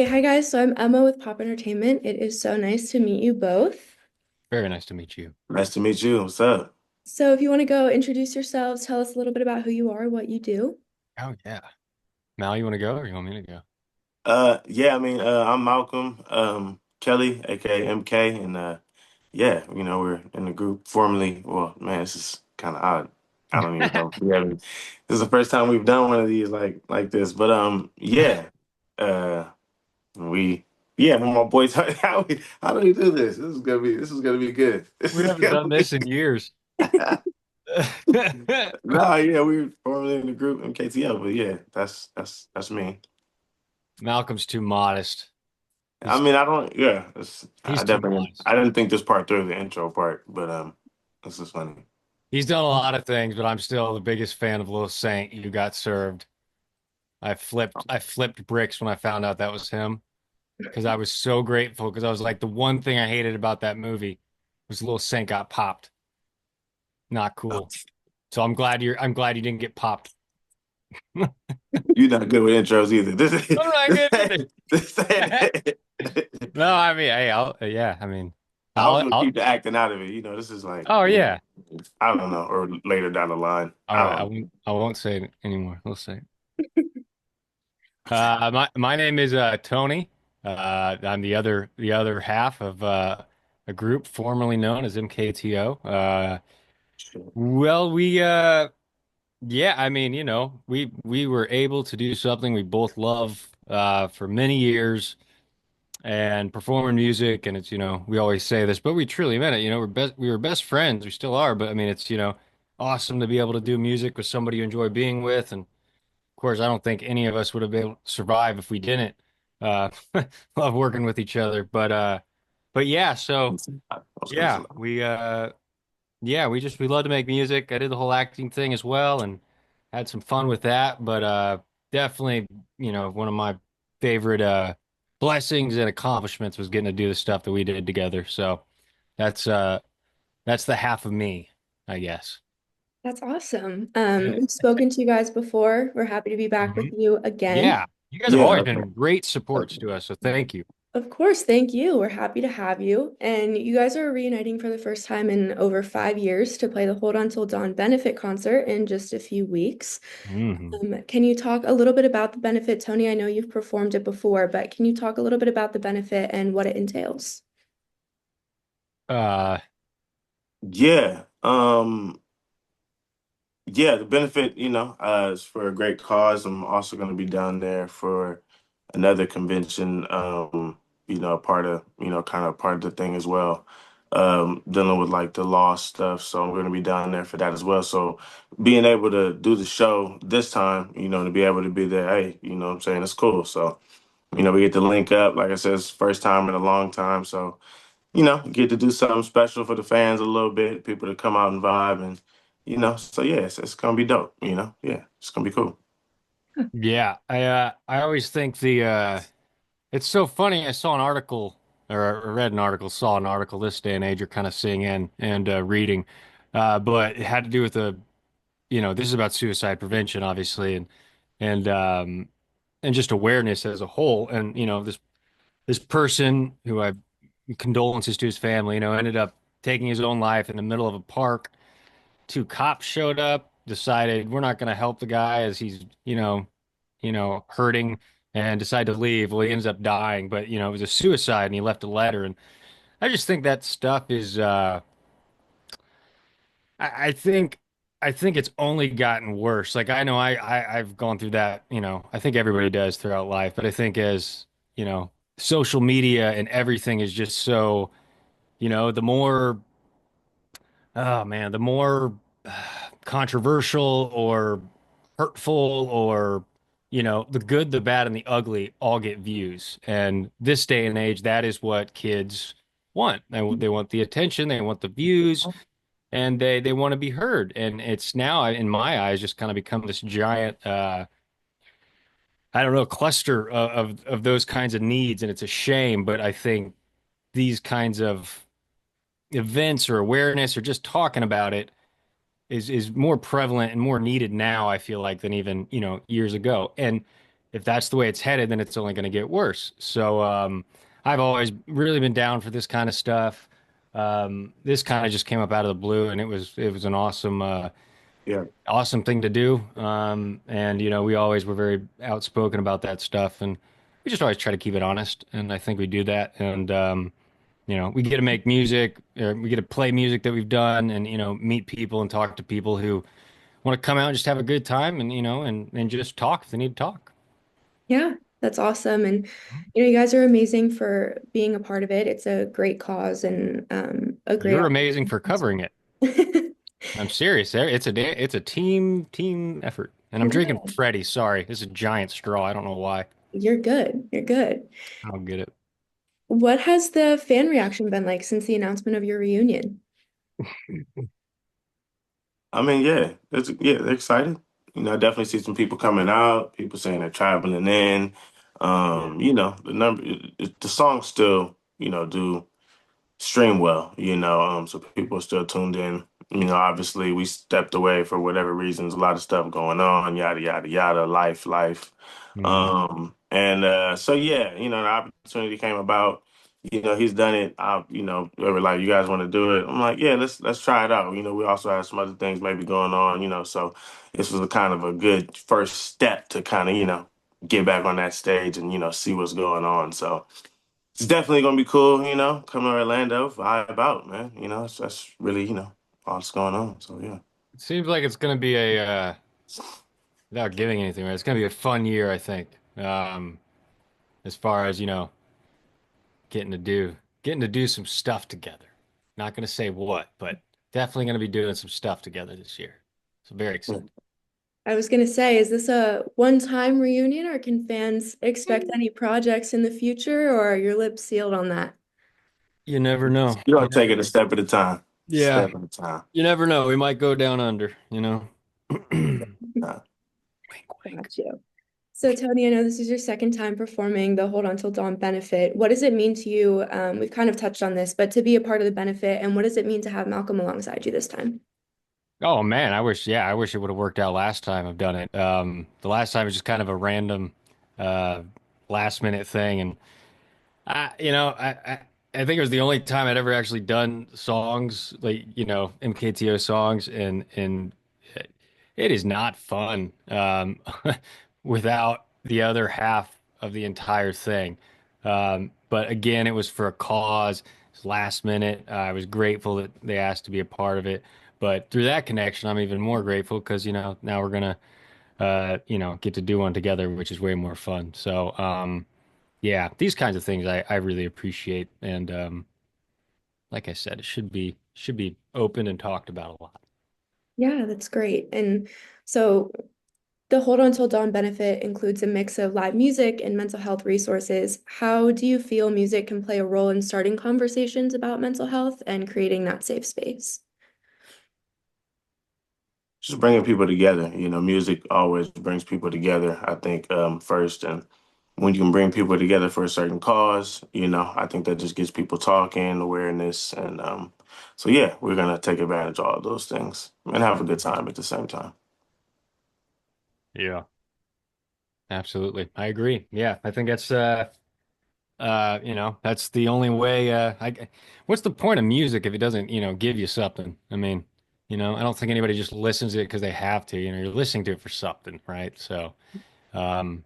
Hi guys. So I'm Emma with Pop Entertainment. It is so nice to meet you both. Very nice to meet you. Nice to meet you. What's up? So if you want to go introduce yourselves, tell us a little bit about who you are, what you do. Oh yeah. Mal, you want to go or you want me to go? I'm Malcolm, Kelly, aka MK, and yeah, we're in the group formally. Well, man, this is kind of odd. I don't even know. We haven't. This is the first time we've done one of these like this, but we with my boys. How do we do this? This is gonna be good. This We is haven't gonna done be. this in years. No, yeah, we're formally in the group MKTO, but yeah, that's me. Malcolm's too modest. I He's mean, I don't. Yeah, he's too I modest. didn't think this part through the intro part, but this is funny. He's done a lot of things, but I'm still the biggest fan of Little Saint. You got served. I flipped bricks when I found out that was him because I was so grateful because I was like the one thing I hated about that movie was Little Saint got popped. Not cool. So I'm glad you didn't get popped. You're not good with intros either. This is I'm not this good. ain't, this ain't, No, I mean, hey, yeah, I mean, I was gonna I'll, keep the acting out of it. This is like oh yeah. I don't know, or later down the line. All I right, don't know. I won't say it anymore. We'll say. My name is Tony. I'm the other half of a group formerly known as MKTO. Well, yeah, I mean, we were able to do something we both love for many years and performing music, and it's we always say this, but we truly meant it. We were best friends, we still are, but I mean, it's awesome to be able to do music with somebody you enjoy being with, and of course, I don't think any of us would have been able to survive if we didn't uh love working with each other. But yeah, so I was gonna say, yeah, we love to make music. I did the whole acting thing as well and had some fun with that, but definitely, one of my favorite blessings and accomplishments was getting to do the stuff that we did together. So that's uh that's the half of me, I guess. That's awesome. Yeah. We've spoken to you guys before. We're happy to be back with Mhm. you again. Yeah. You guys have yeah, always been great supports to us, so thank you. Of course, thank you. We're happy to have you. And you guys are reuniting for the first time in over 5 years to play the Hold On Till Dawn benefit concert in just a few weeks. Hmm. Can you talk a little bit about the benefit, Tony? I know you've performed it before, but can you talk a little bit about the benefit and what it entails? Uh, yeah. Yeah, the benefit, is for a great cause. I'm also going to be down there for another convention, part of, kind of part of the thing as well, dealing with like the law stuff. So I'm going to be down there for that as well. So being able to do the show this time, to be able to be there, hey, what I'm saying, it's cool. So, we get to link up. Like I said, it's first time in a long time. So, get to do something special for the fans a little bit, people to come out and vibe and so yeah, it's gonna be dope, Yeah, it's gonna be cool. yeah, I always think it's so funny. I saw an article or I read an article, saw an article this day and age you're kind of seeing and reading, but it had to do with this is about suicide prevention, obviously, and and just awareness as a whole. And this person who I condolences to his family, ended up taking his own life in the middle of a park. Two cops showed up, decided we're not going to help the guy as he's, hurting, and decided to leave. Well, he ends up dying, but it was a suicide, and he left a letter. And I just think that stuff is, I think, I think it's only gotten worse. Like I know I've gone through that. I think everybody does throughout life, but I think as social media and everything is just so, the more oh man, the more controversial or hurtful or the good, the bad, and the ugly all get views. And this day and age, that is what kids want. They want the attention, they want the views, and they want to be heard. And it's now, in my eyes, just kind of become this giant, I don't know, cluster of those kinds of needs. And it's a shame, but I think these kinds of events or awareness or just talking about it is more prevalent and more needed now, I feel like, than even, years ago. And if that's the way it's headed, then it's only going to get worse. So I've always really been down for this kind of stuff. This kind of just came up out of the blue, and it was an Yeah. awesome thing to do. And we always were very outspoken about that stuff, and we just always try to keep it honest. And I think we do that. And we get to make music, or we get to play music that we've done, and meet people and talk to people who want to come out and just have a good time, and and just talk if they need to talk. Yeah, that's awesome. And you guys are amazing for being a part of it. It's a great cause and a great You're amazing for covering it. opportunity. I'm serious. It's a team effort. And I'm drinking Yeah, Freddy. Sorry, this is a giant straw. I don't know why. you're good. You're good. I don't get it. What has the fan reaction been like since the announcement of your reunion? I mean, yeah, they're excited. I definitely see some people coming out, people saying they're traveling in. The number, the songs still, do stream well, so people are still tuned in. Obviously we stepped away for whatever reasons, a lot of stuff going on, yada yada yada, life. Hmm. And so yeah, the opportunity came about. He's done it. They were like, "You guys want to do it?" I'm like, "Yeah, let's try it out." We also had some other things maybe going on, so this was a kind of a good first step to kind of, get back on that stage and see what's going on. So it's definitely gonna be cool, come to Orlando, vibe out, man. That's really, all that's going on. So yeah. It seems like it's going to be without giving anything, right? It's going to be a fun year, I think. As far as, getting to do, getting to do some stuff together. Not going to say what, but definitely going to be doing some stuff together this year. So very Yeah. excited. I was gonna say, is this a one-time reunion or can fans expect any projects in the future or are your lips sealed on that? You never know. You gotta take it a step at a time. Yeah, Step at a time. you never know. We might go down under. Wink, Uh, wink. Got you. So, Tony, I know this is your second time performing the Hold On Till Dawn benefit. What does it mean to you? We've kind of touched on this, but to be a part of the benefit, and what does it mean to have Malcolm alongside you this time? Oh man, I wish it would have worked out last time I've done it. The last time was just kind of a random, uh, last minute thing, and I think it was the only time I'd ever actually done songs like MKTO songs, and it is not fun without the other half of the entire thing. But again, it was for a cause. It was last minute. I was grateful that they asked to be a part of it. But through that connection, I'm even more grateful because now we're gonna get to do one together, which is way more fun. So yeah, these kinds of things I really appreciate, and like I said, it should be open and talked about a lot. Yeah, that's great. And so the Hold On Till Dawn benefit includes a mix of live music and mental health resources. How do you feel music can play a role in starting conversations about mental health and creating that safe space? just bringing people together. Music always brings people together. I think first, and when you can bring people together for a certain cause, I think that just gets people talking, awareness, and so yeah, we're gonna take advantage of all those things and have a good time at the same time. Yeah, absolutely. I agree. Yeah, I think that's the only way what's the point of music if it doesn't, give you something? I mean, I don't think anybody just listens to it because they have to, you're listening to it for something, right? So, um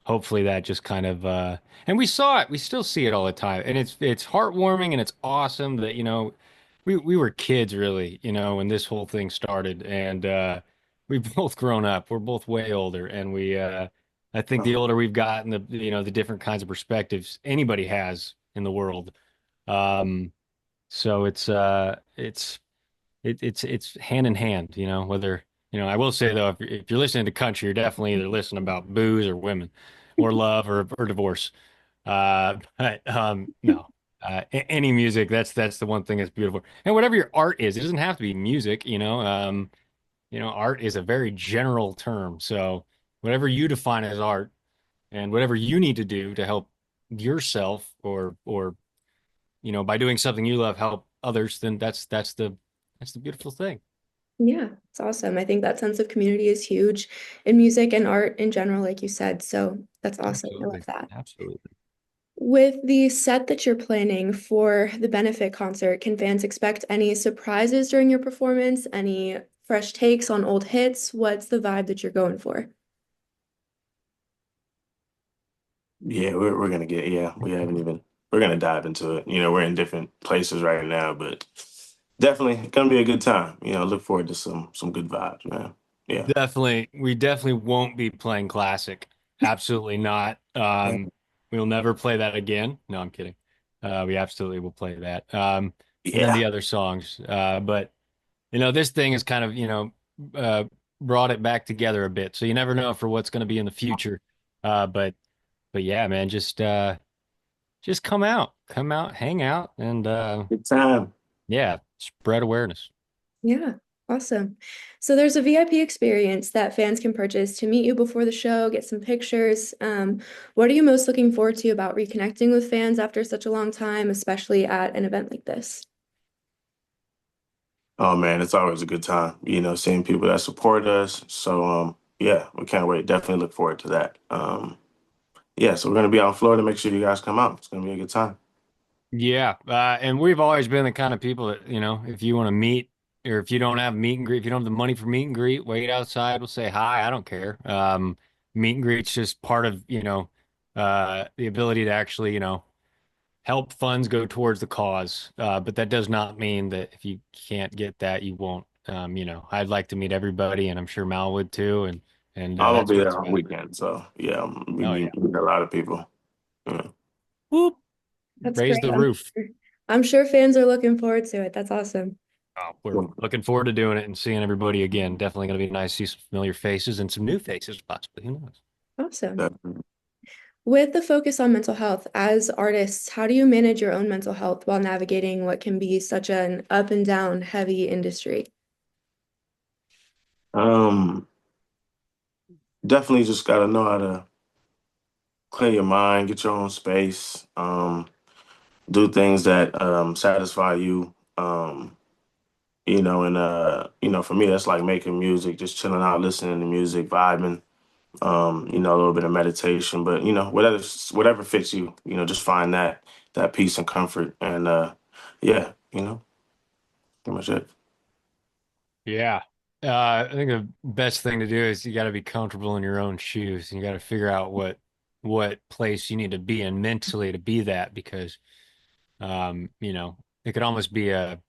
hopefully that just kind of and we still see it all the time, and it's heartwarming, and it's awesome that we were kids really, when this whole thing started, and we've both grown up. We're both way older, and we I think the older we've gotten, the different kinds of perspectives anybody has in the world. So it's hand in hand, whether, I will say though, if you're listening to country, you're definitely either listening about booze or women or love or divorce. But no, any music, that's the one thing that's beautiful. And whatever your art is, it doesn't have to be music, art is a very general term. So whatever you define as art and whatever you need to do to help yourself or by doing something you love, help others, then that's the beautiful thing. Yeah, it's awesome. I think that sense of community is huge in music and art in general, like you said. So that's awesome. I love Absolutely. that. Absolutely. With the set that you're planning for the benefit concert, can fans expect any surprises during your performance? Any fresh takes on old hits? What's the vibe that you're going for? Yeah, we're gonna get yeah, we haven't even we're gonna dive into it. We're in different places right now, but definitely gonna be a good time. Look forward to some good vibes, man. Yeah. Definitely, we definitely won't be playing classic. Absolutely not. We'll never play that again. No, I'm kidding. We absolutely will play that. And then Yeah. the other songs. But this thing has kind of, uh, brought it back together a bit. So you never know for what's going to be in the future. But yeah, man, just come out, hang out, and Good time. yeah, spread awareness. Yeah, awesome. So there's a VIP experience that fans can purchase to meet you before the show, get some pictures. What are you most looking forward to about reconnecting with fans after such a long time, especially at an event like this? Oh man, it's always a good time, seeing people that support us. So yeah, we can't wait. Definitely look forward to that. Yeah, so we're gonna be out in Florida. Make sure you guys come out. It's gonna be a good time. Yeah, and we've always been the kind of people that, if you want to meet or if you don't have meet and greet, if you don't have the money for meet and greet, wait outside. We'll say hi. I don't care. Meet and greet's just part of, the ability to actually, help funds go towards the cause. But that does not mean that if you can't get that, you won't. I'd like to meet everybody, and I'm sure Mal would too, and I'm gonna that's be what it's there all about. weekend, so yeah, we Oh meet, yeah. meet a lot of people. Yeah. Whoop. That's Raise great. the roof. I'm sure fans are looking forward to it. That's awesome. Oh, we're looking forward to doing it and seeing everybody again. Definitely going to be nice to see some familiar faces and some new faces, possibly. Who knows? Awesome. Definitely. With the focus on mental health, as artists, how do you manage your own mental health while navigating what can be such an up and down heavy industry? Um, Definitely just gotta know how to clear your mind, get your own space, do things that satisfy you. And for me, that's like making music, just chilling out, listening to music, vibing. A little bit of meditation, but whatever fits you, just find that peace and comfort, and yeah, pretty much it. Yeah. I think the best thing to do is you got to be comfortable in your own shoes. You got to figure out what place you need to be in mentally to be that because it could almost be it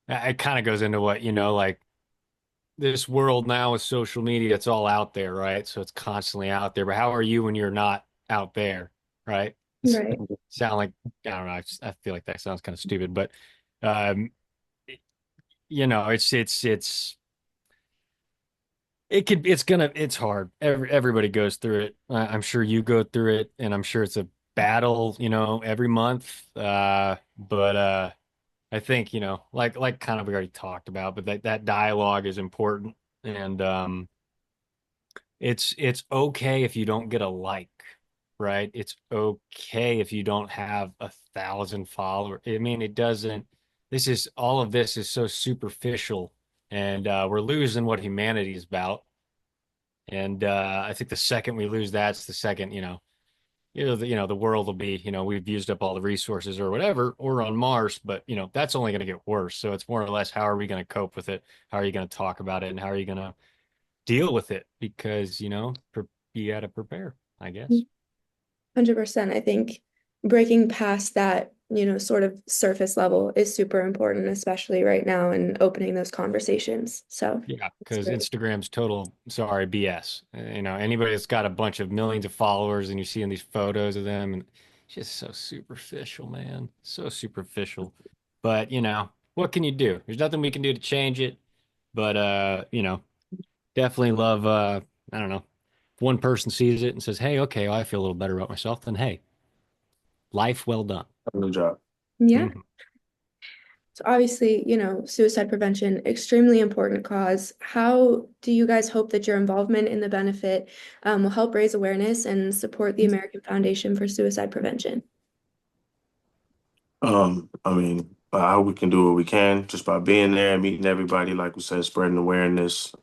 kind of goes into what, like this world now with social media, it's all out there, right? So it's constantly out there. But how are you when you're not out there, right? Right. Sound like I don't know. I feel like that sounds kind of stupid, but um, it's hard. Everybody goes through it. I'm sure you go through it, and I'm sure it's a battle, every month. But I think, like kind of we already talked about, but that dialogue is important, and it's okay if you don't get a like, right? It's okay if you don't have 1,000 followers. I mean, it doesn't. All of this is so superficial, and we're losing what humanity is about. And I think the second we lose that, it's the second, the world will be, we've used up all the resources or whatever, or on Mars, but that's only going to get worse. So it's more or less, how are we going to cope with it? How are you going to talk about it? And how are you going to deal with it? Because, you got to prepare, I guess. 100%. I think breaking past that, sort of surface level is super important, especially right now, and opening those conversations. So Yeah, it's because great. Instagram's total, sorry, BS. Anybody that's got a bunch of millions of followers and you see in these photos of them, and it's just so superficial, man. So superficial. But, what can you do? There's nothing we can do to change it. But definitely love I don't know. If one person sees it and says, "Hey, okay, well, I feel a little better about myself," then hey, life well done. Good job. Yeah. Mhm. So obviously, suicide prevention, extremely important cause. How do you guys hope that your involvement in the benefit will help raise awareness and support the American Foundation for Suicide Prevention? I mean, I hope we can do what we can just by being there, meeting everybody, like we said, spreading awareness.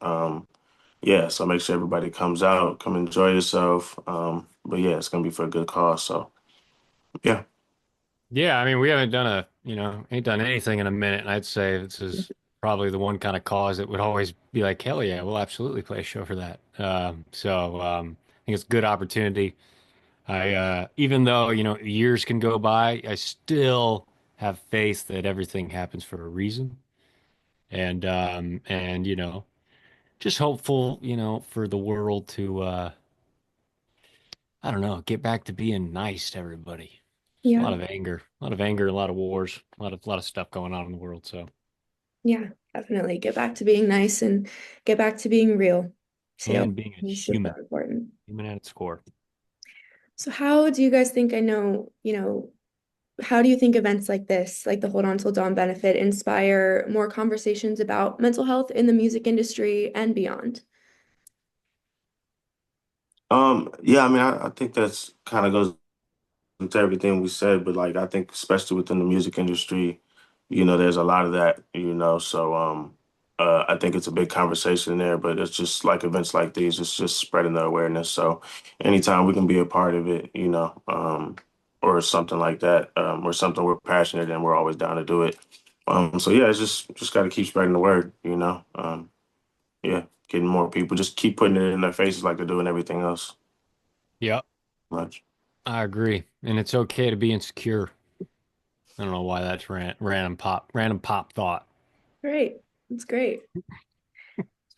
Yeah, so make sure everybody comes out, come enjoy yourself. But yeah, it's gonna be for a good cause. So yeah. Yeah, I mean, we haven't done ain't done anything in a minute, and I'd say this is probably the one kind of cause that would always be like, hell yeah, we'll absolutely play a show for that. I think it's a good opportunity. Even though, years can go by, I still have faith that everything happens for a reason. And just hopeful, for the world to, I don't know, get back to being nice to everybody. There's Yeah, a lot of anger, a lot of wars, a lot of stuff going on in the world. So, yeah, definitely. Get back to being nice and get back to being real. So and being a super human, important. human at its core. So how do you guys think, how do you think events like this, like the Hold On Till Dawn benefit, inspire more conversations about mental health in the music industry and beyond? Yeah, I mean, I think that's kind of goes into everything we said, but like I think especially within the music industry, there's a lot of that, so I think it's a big conversation there, but it's just like events like these, it's just spreading the awareness. So anytime we can be a part of it, or something like that, or something we're passionate and we're always down to do it. So yeah, it's just got to keep spreading the word, yeah, getting more people, just keep putting it in their faces like they're doing everything else. Yep, Much. I agree. And it's okay to be insecure. I don't know why that's random pop thought. Great. That's great. So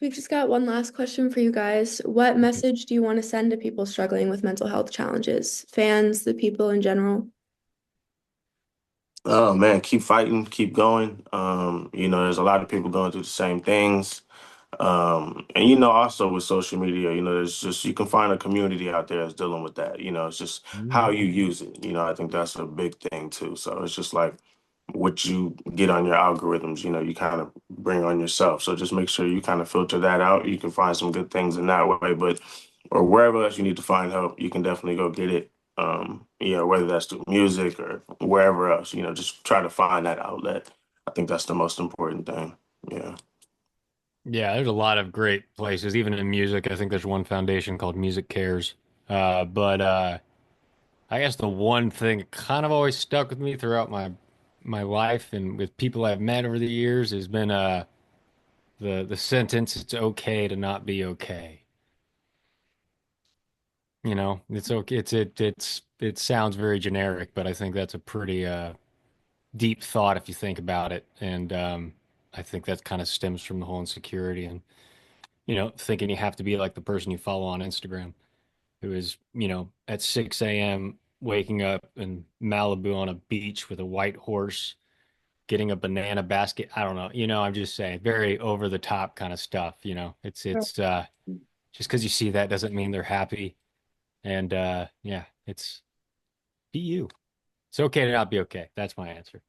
we've just got one last question for you guys. What message do you want to send to people struggling with mental health challenges? Fans, the people in general? Oh man, keep fighting, keep going. There's a lot of people going through the same things. And also with social media, there's just you can find a community out there that's dealing with that. It's just how Mhm. you use it. I think that's a big thing too. So it's just like what you get on your algorithms, you kind of bring on yourself. So just make sure you kind of filter that out. You can find some good things in that way, but or wherever else you need to find help, you can definitely go get it. Whether that's through music or wherever else, just try to find that outlet. I think that's the most important thing. Yeah. Yeah, there's a lot of great places, even in music. I think there's one foundation called Music Cares. But I guess the one thing that kind of always stuck with me throughout my life and with people I've met over the years has been the sentence, "It's okay to not be okay." It's okay. It sounds very generic, but I think that's a pretty deep thought if you think about it. And I think that kind of stems from the whole insecurity and thinking you have to be like the person you follow on Instagram, who is at 6 a.m. waking up in Malibu on a beach with a white horse, getting a banana basket. I don't know. I'm just saying, very over the top kind of stuff. It's just because you see that doesn't mean they're happy. And yeah, it's be you. It's okay to not be okay. That's my answer.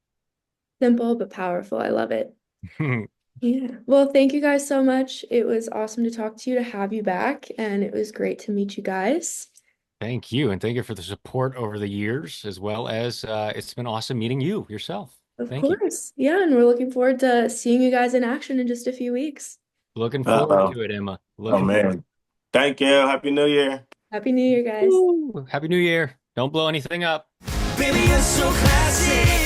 Simple but powerful. I love it. Yeah. Well, thank you guys so much. It was awesome to talk to you, to have you back, and it was great to meet you guys. Thank you. And thank you for the support over the years, as well as it's been awesome meeting you yourself. Of Thank you. course. Yeah, and we're looking forward to seeing you guys in action in just a few weeks. Looking forward Uh-oh. to it, Emma. Oh Looking forward. man. Thank you. Happy New Year. Happy New Year, guys. Woo! Happy New Year. Don't blow anything up. Baby, you're so classy.